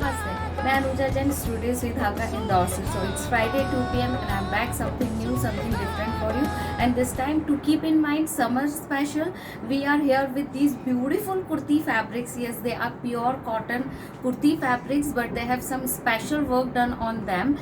नमस्ते, मैं अनुजा जैन स्टूडियो से धागा इंदौर से. So it's Friday 2 p.m. and I'm back something new, something different for you. And this time, to keep in mind summer special, we are here with these beautiful kurti fabrics. Yes, they are pure cotton kurti fabrics, but they have some special work done on them,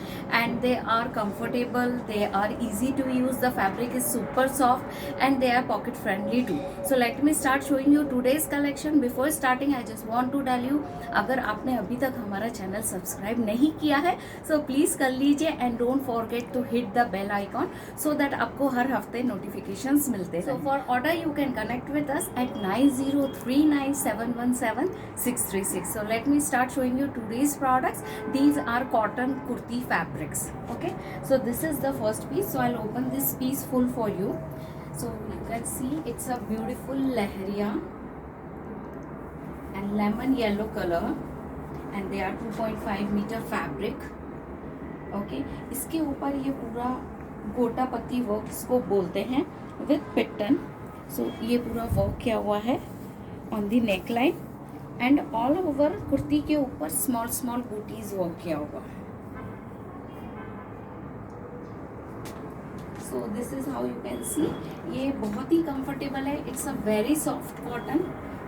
and they are comfortable. They are easy to use. The fabric is super soft, and they are pocket friendly too. So let me start showing you today's collection. Before starting, I just want to tell you, अगर आपने अभी तक हमारा channel subscribe नहीं किया है सो please कर लीजिए and don't forget to hit the bell icon so that आपको हर हफ्ते नोटिफिकेशंस मिलते हैं. So for order you can connect with us at 9039717636. So let me start showing you today's products. These are cotton kurti fabrics. Okay, so this is the first piece. So I open this piece full for you. So you can see it's a beautiful lehariya and lemon yellow color and they are 2.5 meter fabric. okay, इसके ऊपर ये पूरा गोटा पत्ती work इसको बोलते हैं with पिटन. सो ये पूरा वर्क किया हुआ है on the neck line and all over kurti के ऊपर स्मॉल स्मॉल बूटीज वर्क किया हुआ है. So this is how you can see. ये बहुत ही कंफर्टेबल है. It's a very soft cotton.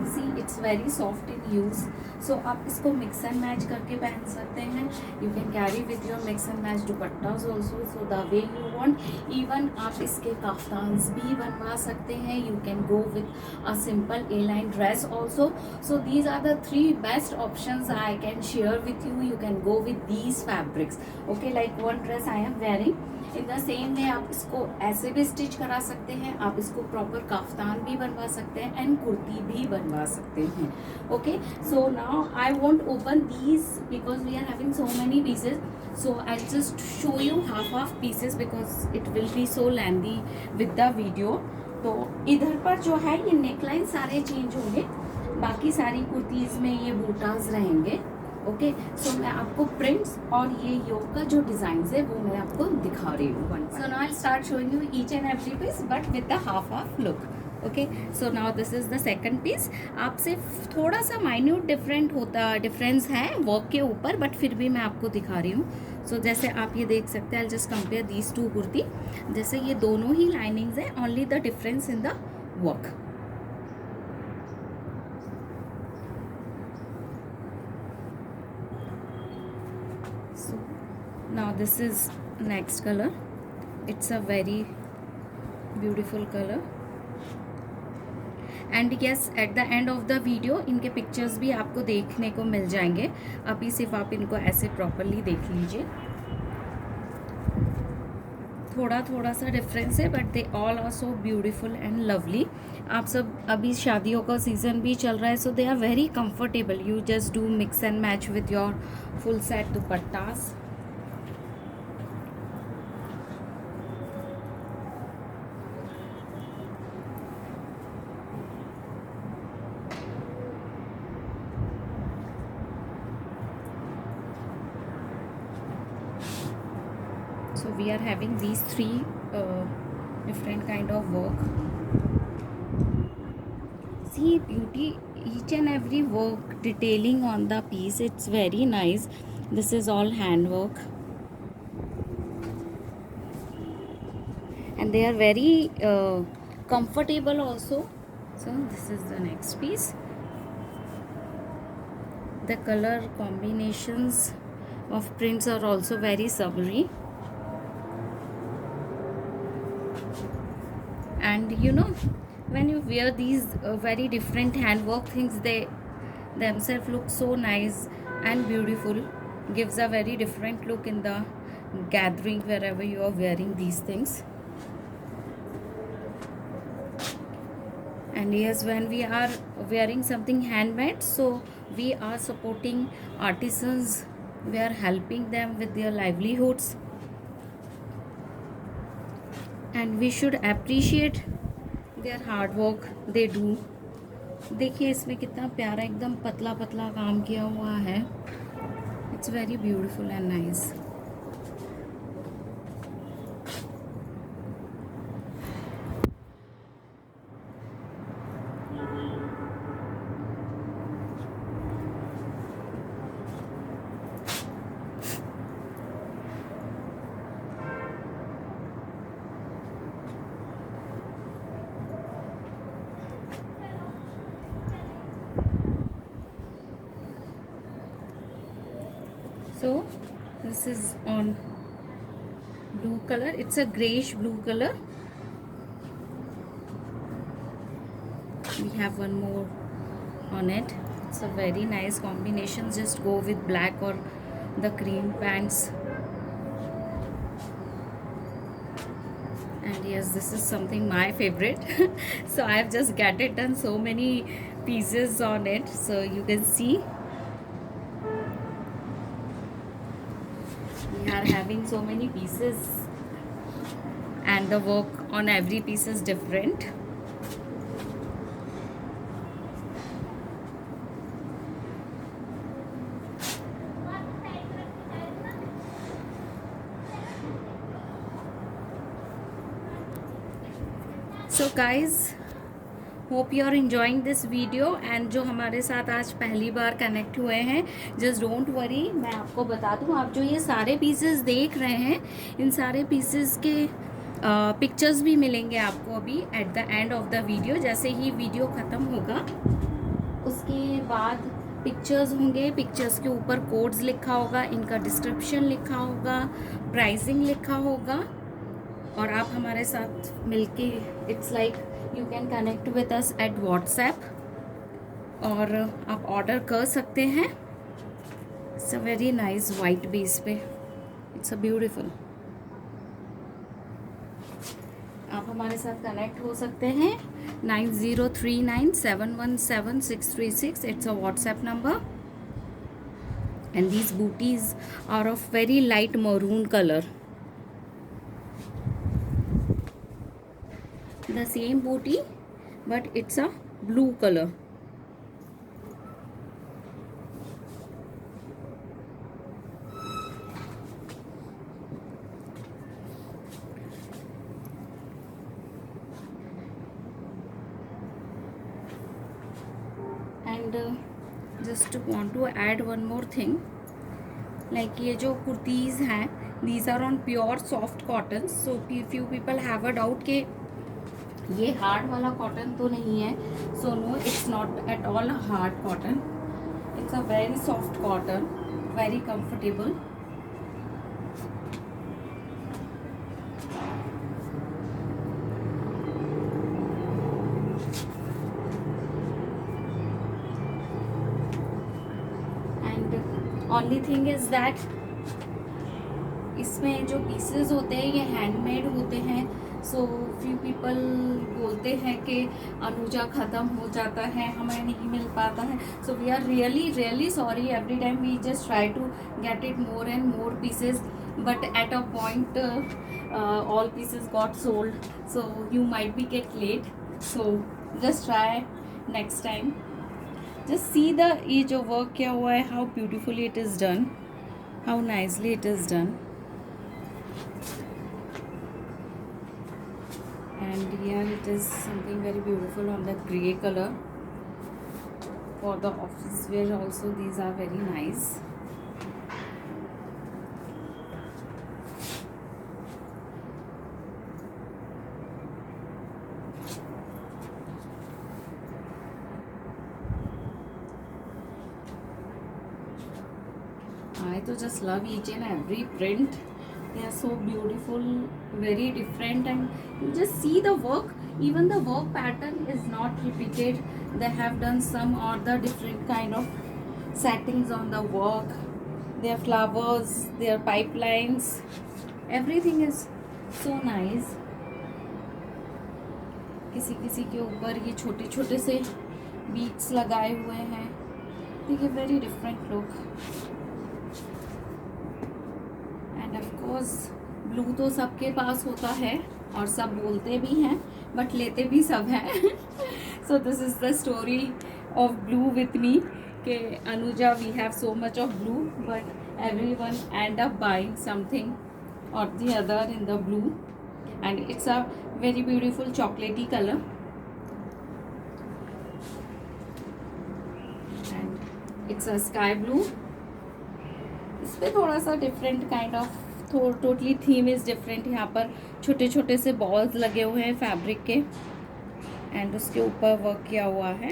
See it's very soft in use. So आप इसको मिक्स एंड मैच करके पहन सकते हैं. You can carry with your mix and match दुपट्टाज also so the way you want. Even आप इसके काफ्तान्स भी बनवा सकते हैं. You can go with a simple A line dress also. So these are the 3 best options I can share with you. You can go with these fabrics. Okay, like one dress I am wearing in the same way आप इसको ऐसे भी stitch करा सकते हैं. आप इसको proper kaftan भी बनवा सकते हैं एंड कुर्ती भी बनवा सकते हैं. Okay, so now I want open these because we are having so many pieces. So I just show you half pieces because it will be so lengthy with the video. तो इधर पर जो है ये नेकलाइन सारे change होंगे. बाकी सारी कुर्तीज़ में ये बूटाज रहेंगे. ओके, सो मैं आपको प्रिंट्स और ये योग का जो डिजाइन है वो मैं आपको दिखा रही हूँ. So now I start showing you each and every piece but with the half look. Okay, so now this is the second piece. आपसे थोड़ा सा माइन्यूट डिफरेंस है वर्क के ऊपर, बट फिर भी मैं आपको दिखा रही हूँ. सो जैसे आप ये देख सकते हैं, I just compare these 2 kurti. जैसे ये दोनों ही लाइनिंग्स हैं, only the difference in the work. Now this is next color. It's a very beautiful color and yes, at the end of the video इनके पिक्चर्स भी आपको देखने को मिल जाएंगे. अभी सिर्फ आप इनको ऐसे प्रॉपरली देख लीजिए. थोड़ा सा डिफरेंस है but they all are so beautiful and lovely. आप सब अभी शादियों का सीज़न भी चल रहा है so they are very comfortable. You just do mix and match with your full set दुपट्टास. So we are having these 3 different kind of work. See beauty, each and every work detailing on the piece. It's very nice. This is all hand work and they are very comfortable also. So this is the next piece. The color combinations of prints are also very summery. And you know, when you wear these very different handwork things, they themselves look so nice and beautiful. Gives a very different look in the gathering wherever you are wearing these things. And yes, when we are wearing something handmade, so we are supporting artisans. We are helping them with their livelihoods and we should appreciate their hard work they do. देखिए इसमें कितना प्यारा एकदम पतला पतला काम किया हुआ है. It's very beautiful and nice. this is on blue color. It's a grayish blue color. We have one more on it. It's a very nice combination. Just go with black or the cream pants. And yes, this is something my favorite. So I have just gotten so many pieces on it, so you can see we are having so many pieces, and the work on every piece is different. So guys, hope you are enjoying this video. And जो हमारे साथ आज पहली बार connect हुए हैं, just don't worry, मैं आपको बता दूं, आप जो ये सारे पीसेस देख रहे हैं, इन सारे पीसेस के पिक्चर्स भी मिलेंगे आपको अभी at the end of the video. जैसे ही वीडियो ख़त्म होगा उसके बाद पिक्चर्स होंगे. पिक्चर्स के ऊपर कोड्स लिखा होगा, इनका डिस्क्रिप्शन लिखा होगा, प्राइसिंग लिखा होगा, और आप हमारे साथ मिलके it's like you can connect with us at WhatsApp, और आप ऑर्डर कर सकते हैं. It's a very nice white base पे, इट्स अ ब्यूटीफुल. आप हमारे साथ कनेक्ट हो सकते हैं. 9039717636. It's a WhatsApp number. And these booties are of very light maroon colour. The same booty, but it's a blue color. And just want to add one more thing, like ये जो कुर्तीज़ हैं, these are on pure soft cotton. So few people have a doubt कि ये hard वाला cotton तो नहीं है. So no, it's not at all hard cotton. It's a very soft cotton, very comfortable. And only thing is that इसमें जो pieces होते हैं ये हैंडमेड होते हैं. सो फ्यू पीपल बोलते हैं कि अनुजा ख़त्म हो जाता है, हमें नहीं मिल पाता है. So we are really sorry. Every time we just try to get it more and more pieces, but at a point all pieces got sold. So you might be get late. So just try next time. Just see the ये जो work किया हुआ है, how beautifully it is done, how nicely it is done. And here it is something very beautiful on the grey color. For the office wear also, these are very nice. I to just love each and every print. They are so beautiful, very different, and you just see the work. Even the work pattern is not repeated. They have done some or the different kind of settings on the work. Their flowers, their pipelines, everything is so nice. किसी किसी के ऊपर ये छोटे छोटे से beats लगाए हुए हैं. देखिए, very different look. End of course blue तो सबके पास होता है और सब बोलते भी हैं, बट लेते भी सब हैं. So this is the story of blue with me, कि Anuja we have so much of blue, but everyone end up buying something or the other in the blue. And it's a very beautiful chocolatey colour. And it's a sky blue. इस पर थोड़ा सा different kind of, totally theme is different. यहाँ पर छोटे छोटे से balls लगे हुए हैं फैब्रिक के, एंड उसके ऊपर वर्क किया हुआ है.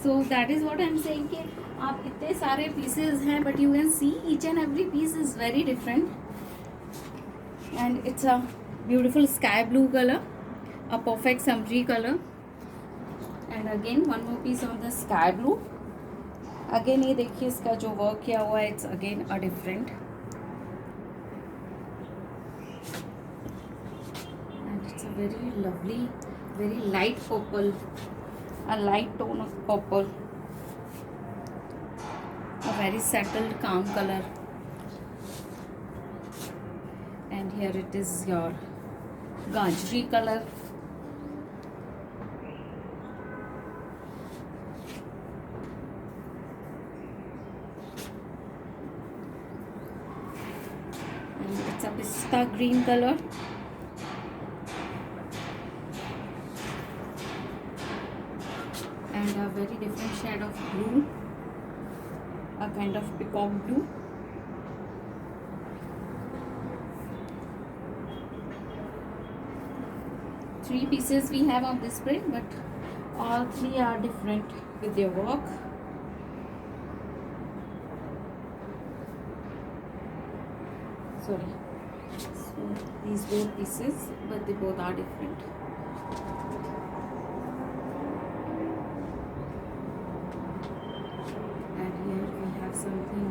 So that is what I am saying कि आप इतने सारे पीसेज हैं but you can see each and every piece is very different and it's a beautiful sky blue colour, a perfect summery colour and again one more piece on the sky blue. Again ये देखिए इसका जो work किया हुआ है it's again a different and it's a very lovely very light purple, a light tone of purple, a very settled calm color, and here it is your gajri color, and it's a pista green color, and a very different shade of blue, a kind of peacock blue. Three pieces we have on this print, but all three are different with their work. Sorry, so these both pieces, but they both are different. Something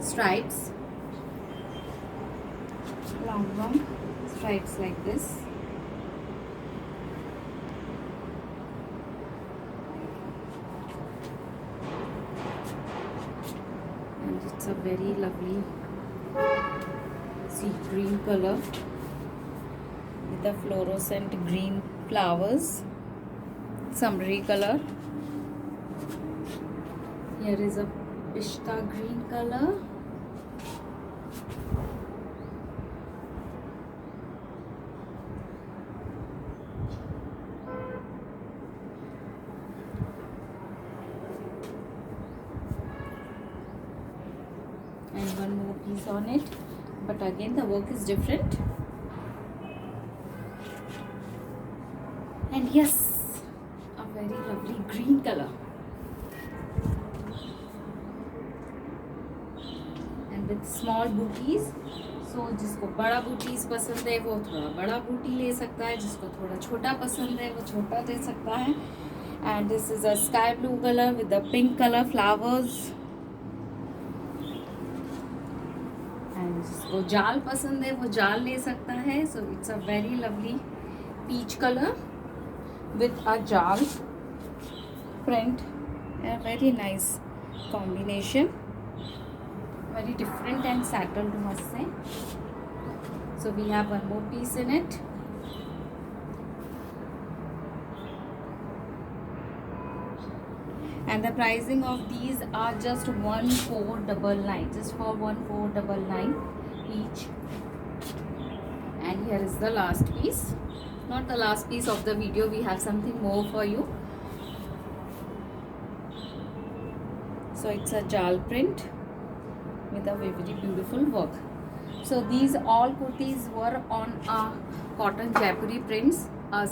stripes, long stripes like this, and it's a very lovely sea green color with the fluorescent green flowers, summery color. Here is a pista green color, and one more piece on it, but again the work is different. And yes, a very lovely green color. With small बूटीज. So जिसको बड़ा booties पसंद है वो थोड़ा बड़ा बूटी ले सकता है, जिसको थोड़ा छोटा पसंद है वो छोटा ले सकता है. And this is a sky blue colour with the pink colour flowers. And जिसको जाल पसंद है वो जाल ले सकता है. So it's a very lovely peach colour with a jaal print, a very nice combination, very different and settled must say. So we have one more piece in it, and the pricing of these are just 1499, just for 1499 each. And here is the last piece, not the last piece of the video, we have something more for you. So it's a jal print with a very beautiful work. So these all kurtis were on a cotton Jaipuri prints,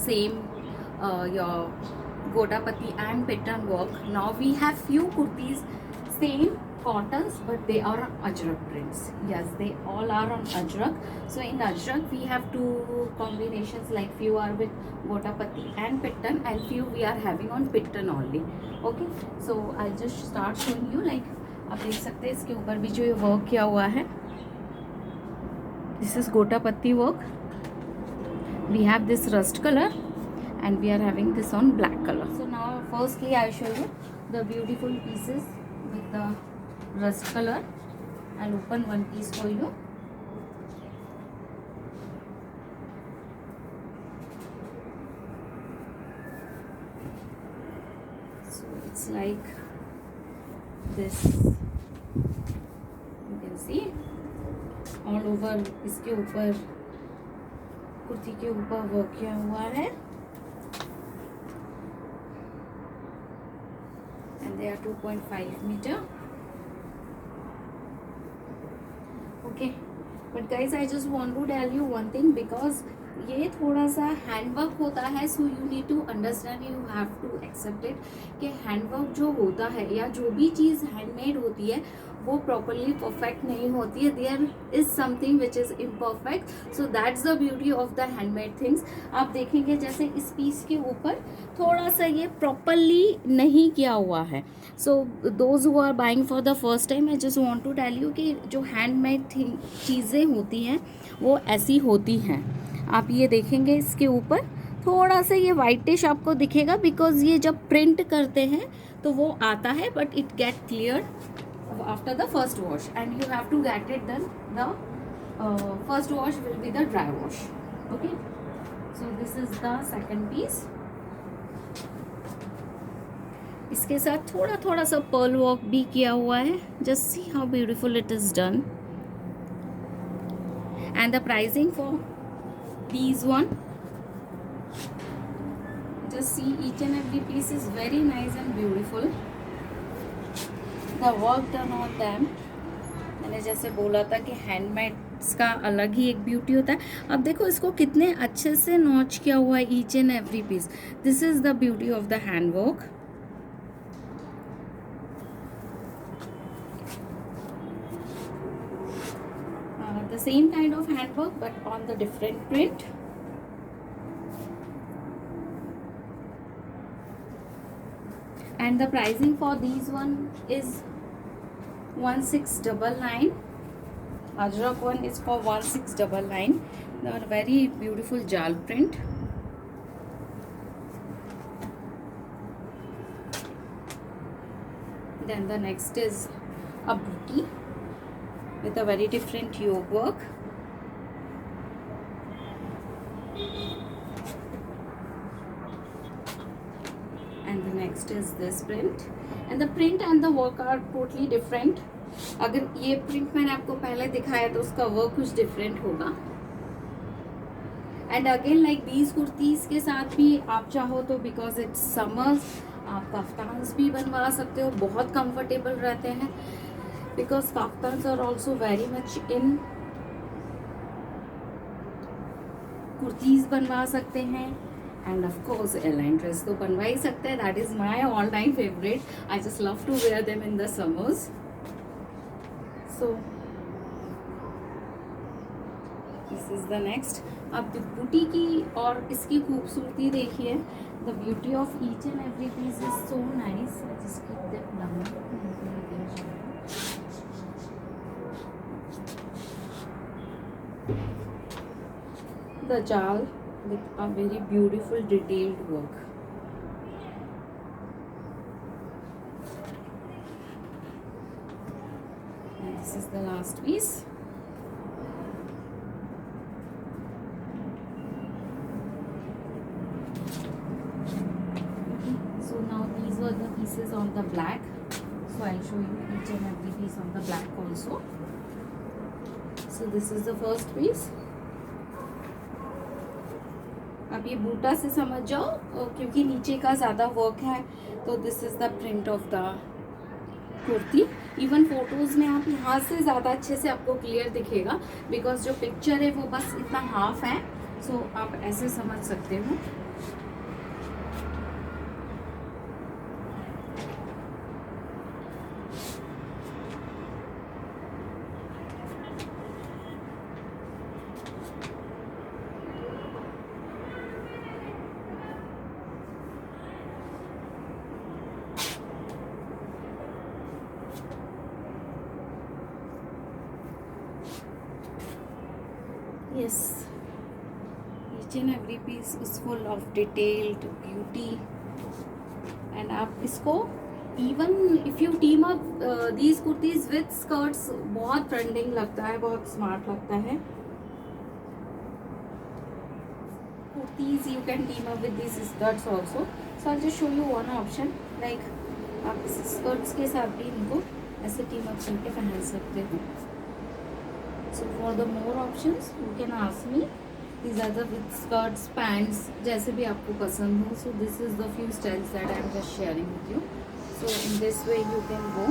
same your Godapati and pattern work. Now we have few kurtis same cottons, but they are on Ajrak prints. Yes, they all are on Ajrak. So in Ajrak we have two combinations, like few are with Godapati and pattern, and few we are having on pattern only. Okay, so I'll just start showing you. Like आप देख सकते हैं इसके ऊपर भी जो ये work किया हुआ है, this is Godapati work. We have this rust color and we are having this on black color. So now firstly I'll show you the beautiful pieces with the rust color. I'll open one piece for you. So it's like this, you can see all over. इसके ऊपर कुर्ती के ऊपर work किया हुआ है, and they are 2.5 meter. Okay, but guys I just want to tell you one thing, because ये थोड़ा सा हैंडवर्क होता है, so you need to understand, you have to accept it कि हैंडवर्क जो होता है या जो भी चीज़ हैंडमेड होती है वो प्रॉपरली परफेक्ट नहीं होती है. There is something which is imperfect, so that's the beauty of the handmade things. आप देखेंगे जैसे इस पीस के ऊपर थोड़ा सा ये प्रॉपरली नहीं किया हुआ है. So those who are buying for the first time, I just want to tell you कि जो हैंडमेड चीज़ें होती हैं वो ऐसी होती हैं. आप ये देखेंगे इसके ऊपर थोड़ा सा ये वाइटिश आपको दिखेगा, बिकॉज ये जब प्रिंट करते हैं तो वो आता है, but it get clear after the first wash and you have to get it done. The first wash will be the dry wash. Okay, so this is the second piece. इसके साथ थोड़ा थोड़ा सा पर्ल वर्क भी किया हुआ है. Just see how beautiful it is done. And the pricing for these one, just see each and every piece is very nice and beautiful. The work done on them, मैंने जैसे बोला था कि handmades का अलग ही एक ब्यूटी होता है. अब देखो इसको कितने अच्छे से नॉच किया हुआ है each and every piece. This is the beauty of the handwork. The same kind of handwork but on the different print. And the pricing for these one is 1699. Ajrak one is for 1699. They are very beautiful jal print. Then the next is a booty with a very different yoke work. And the next is this print. And the print and the work are totally different. अगर ये print मैंने आपको पहले दिखाया तो उसका work कुछ different होगा. And again like these kurtis के साथ भी आप चाहो तो because it's summers आप कफ्तान्स भी बनवा सकते हो, बहुत comfortable रहते हैं. Because kaftans are also very much in. Kurtis बनवा सकते हैं and of course airline dress तो बनवा ही सकते हैं. That is my all time favorite. I just love to wear them in the summers. So this is the next. अब बूटी की और इसकी खूबसूरती देखिए. The beauty of each and every piece is so nice. I just keep them down. The jal with a very beautiful detailed work. And this is the last piece. So now these were the pieces on the black. So I'll show you each and every piece on the black also. So this is the first piece. अब ये बूटा से समझ जाओ क्योंकि नीचे का ज़्यादा work है. तो this is the print of the kurti. Even photos में आप यहाँ से ज़्यादा अच्छे से आपको क्लियर दिखेगा बिकॉज जो पिक्चर है वो बस इतना हाफ है. सो आप ऐसे समझ सकते हो. Yes, each and every piece is full of detailed beauty. And आप इसको even if you team up these kurtis with skirts बहुत ट्रेंडिंग लगता है, बहुत स्मार्ट लगता है. Kurtis you can team up with these skirts also. So I'll just show you one option. Like आप इस skirts के साथ भी इनको ऐसे team up करके पहन सकते हो. So for the more options you can ask me. These are the with skirts, pants, जैसे भी आपको पसंद हो. So this is the few styles that I am just sharing with you. So in this way you can go.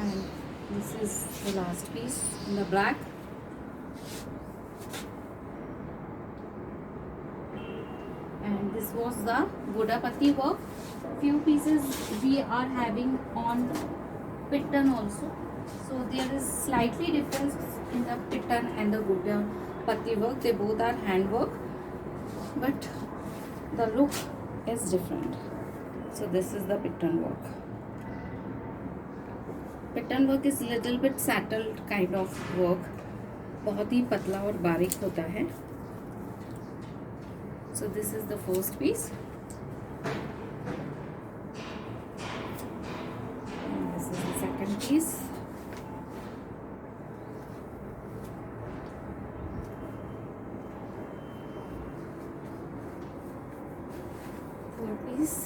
And this is the last piece in the black. was the Godapati work. Few pieces we are having on pitan also. So there is slightly difference in the pitan and the Godapati work. They both are hand work, but the look is different. So this is the pitan work. Pitan work is little bit settled kind of work. बहुत ही पतला और बारीक होता है. So this is the first piece. And this is the second piece. Third piece.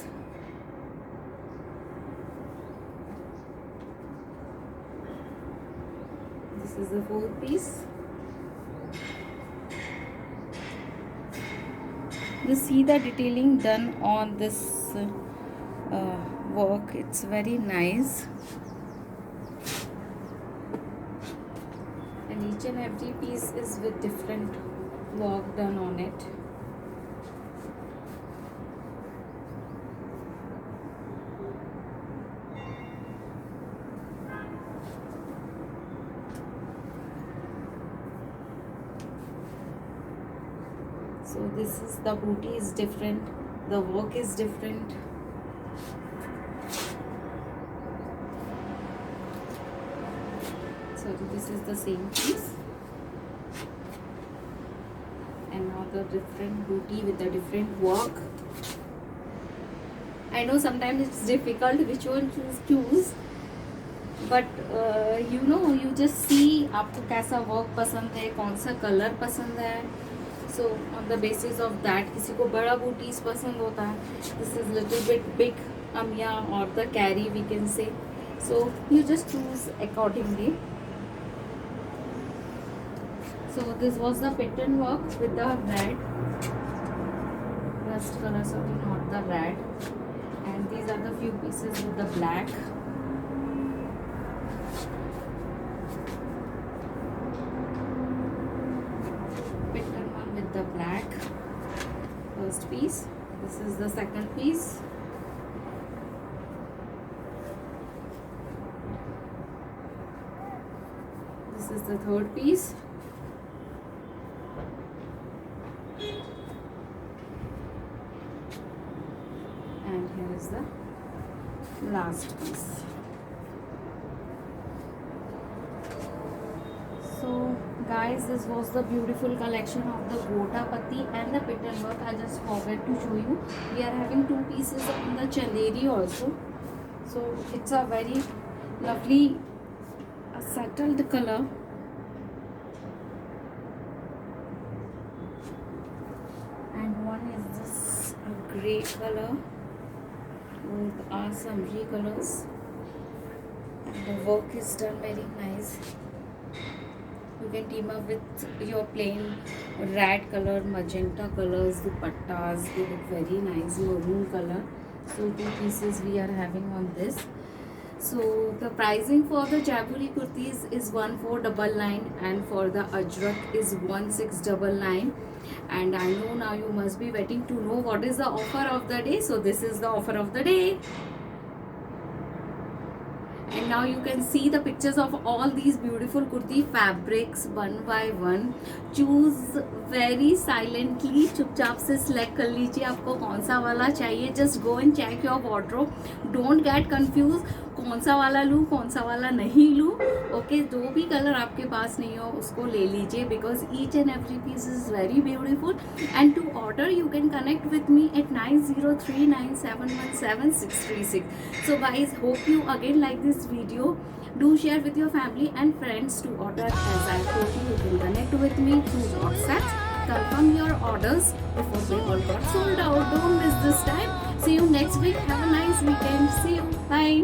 This is the fourth piece. You see the detailing done on this work. It's very nice, and each and every piece is with different work done on it. So this is, the booty is different, the work is different. So this is the same piece, and now the different booty with the different work. I know sometimes it's difficult which one to choose, but you just see आपको कैसा work पसंद है, कौन सा color पसंद है. So on the basis of that, किसी को बड़ा booties पसंद होता है. This is little bit big amia or the carry we can say. So you just choose accordingly. So this was the pitan work with the red. Rust color, sorry, not the red. And these are the few pieces with the black. The black first piece. This is the second piece. This is the third piece. And here is the last piece. So guys, this was the beautiful collection of the Godapati and the pitan work. I just forgot to show you. We are having two pieces on the chanderi also. So it's a very lovely settled color. And one is this grey color. Both are sundry colors. And the work is done very nice. You can team up with your plain red color, magenta colors, dupattas. They look very nice. Maroon color. So two pieces we are having on this. So the pricing for the Jaipuri kurtis is 1499, and for the Ajrak is 1699. And I know now you must be waiting to know what is the offer of the day. So this is the offer of the day. And now you can see the pictures of all these beautiful kurti fabrics one by one. Choose very silently. चुपचाप से select कर लीजिए आपको कौन सा वाला चाहिए. Just go and check your wardrobe. Don't get confused. कौन सा वाला लूँ, कौन सा वाला नहीं लूँ. ओके, जो भी कलर आपके पास नहीं हो उसको ले लीजिए, because each and every piece is very beautiful. And to order you can connect with me at 9039717636. So guys, hope you again like this video. Do share with your family and friends to order. As I told you, you can connect with me through WhatsApp. Confirm your orders before they all got sold out. Don't miss this time. See you next week. Have a nice weekend. See you. Bye.